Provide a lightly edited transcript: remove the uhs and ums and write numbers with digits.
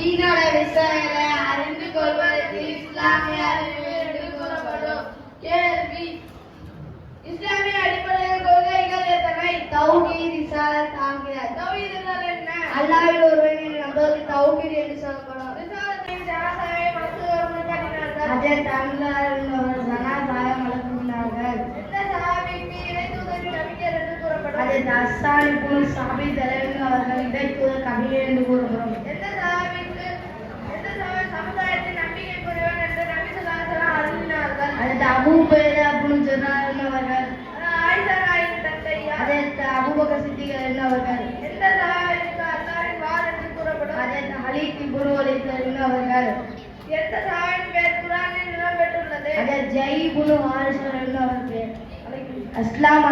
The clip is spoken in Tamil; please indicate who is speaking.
Speaker 1: தீனோட விஷயங்களை அறிந்து கொள்வதற்கு இஸ்லாமிய அறிவு என்று கூறப்படும். கேள்வி: இஸ்லாமிய அடிப்படையில் கொள்கைகள் எத்தனை? தௌஹீத், ரிசாலத், ஆகியாத். தௌஹீத் என்றால் என்ன? அல்லாஹ்வில் ஒருவனை நம்புவது தௌஹீத் என்று சொல்லப்படும். ரிசாலத்தின் ஜனாசாவை மலக்குகள் முன்காட்டினார்கள். ஹஜ்ரத் அன்வர் என்பவர் ஜனாசாவை மலக்குகிறார்கள். எந்த சஹாபிக்கு இறைத்தூதரின் நபிகள் என்று கூறப்படும்? ஹஜ்ரத் ஹஸ்ஸான் இப்னு சாபித் அவர்கள் இறைத்தூதர் கபிலர் என்று கூறப்படும். எந்த சமுதாயத்தின் நம்பிக்கைக்குரியவன் என்று நபி ஸல்லல்லாஹு அலைஹி வஸல்லம் அறிவித்தார்கள்? ஹஜ்ரத் அபூ உபைதா இப்னு ஜர்ராஹ் அவர்கள். ஆயிஷா நாயகியின் தந்தை ஹஜ்ரத் அபூபக்கர் சித்திக் அவர்கள். எந்த சஹாபிக்கு அல்லாஹ்வின் வாள் என்று கூறப்படும்? ஹஜ்ரத் ஹலீத் இப்னு வலீத் அவர்கள். எந்த சஹாபியின் பெயர் குர்ஆனில் இடம்பெற்றுள்ளது? ஹஜ்ரத் ஜெய் இப்னு ஹாரிஸா அவர்கள். அஸ்ஸலாமு